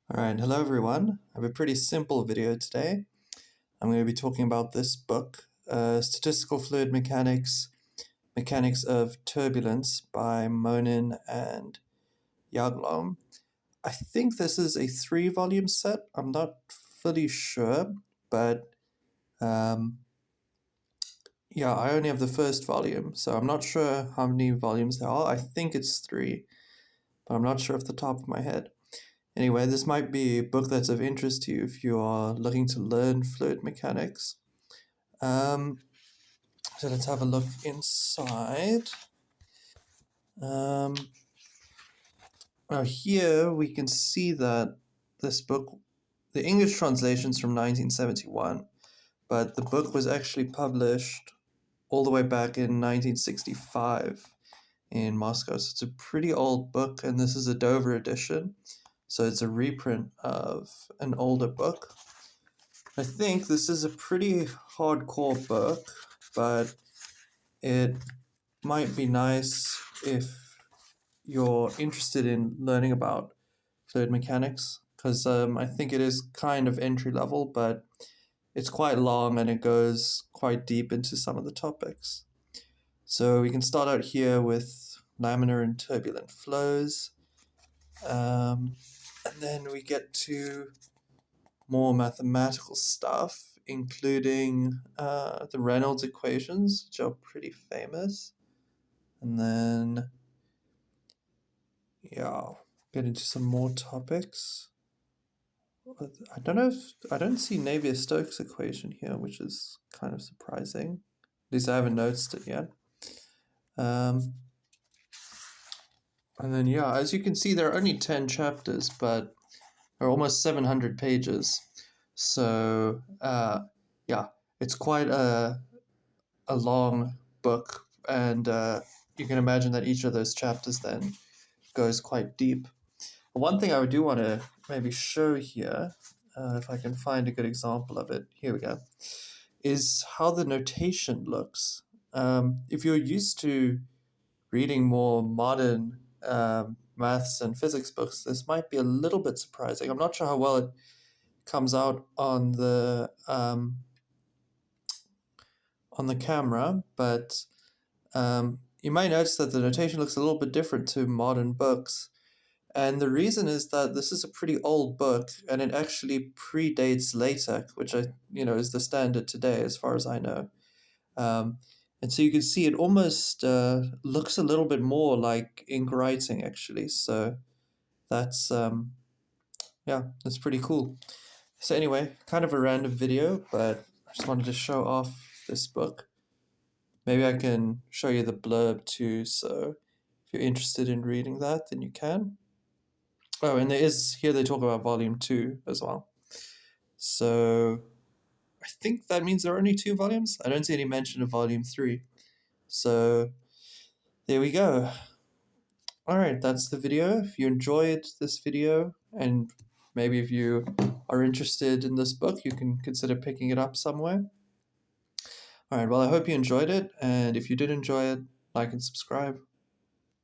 Alright, hello everyone. I have a pretty simple video today. I'm going to be talking about this book, Statistical Fluid Mechanics, Mechanics of Turbulence by Monin and Yaglom. I think this is a 3-volume set. I'm not fully sure, but yeah, I only have the first volume, so I'm not sure how many volumes there are. I think it's 3, but I'm not sure off the top of my head. Anyway, this might be a book that's of interest to you if you are looking to learn fluid mechanics. So let's have a look inside. Now here we can see that this book, the English translation's from 1971, but the book was actually published all the way back in 1965 in Moscow. So it's a pretty old book, and this is a Dover edition. So it's a reprint of an older book. I think this is a pretty hardcore book, but it might be nice if you're interested in learning about fluid mechanics, because I think it is kind of entry level, but it's quite long and it goes quite deep into some of the topics. So we can start out here with laminar and turbulent flows. And then we get to more mathematical stuff, including the Reynolds equations, which are pretty famous. And then, yeah, get into some more topics. I don't see Navier-Stokes equation here, which is kind of surprising. At least I haven't noticed it yet. And then, yeah, as you can see, there are only 10 chapters, but there are almost 700 pages. So, yeah, it's quite a long book, and you can imagine that each of those chapters then goes quite deep. One thing I do want to maybe show here, if I can find a good example of it, here we go, is how the notation looks. If you're used to reading more modern maths and physics books, this might be a little bit surprising. I'm not sure how well it comes out on the camera, but you might notice that the notation looks a little bit different to modern books. And the reason is that this is a pretty old book, and it actually predates LaTeX, which is the standard today, as far as I know. And so you can see it almost looks a little bit more like ink writing, actually. So that's that's pretty cool. So anyway, kind of a random video, but I just wanted to show off this book. Maybe I can show you the blurb too, so if you're interested in reading that, then you can. Oh, and here they talk about volume 2 as well. So I think that means there are only 2 volumes. I don't see any mention of volume 3. So there we go. All right, that's the video. If you enjoyed this video, and maybe if you are interested in this book, you can consider picking it up somewhere. All right, well, I hope you enjoyed it, and if you did enjoy it, like and subscribe.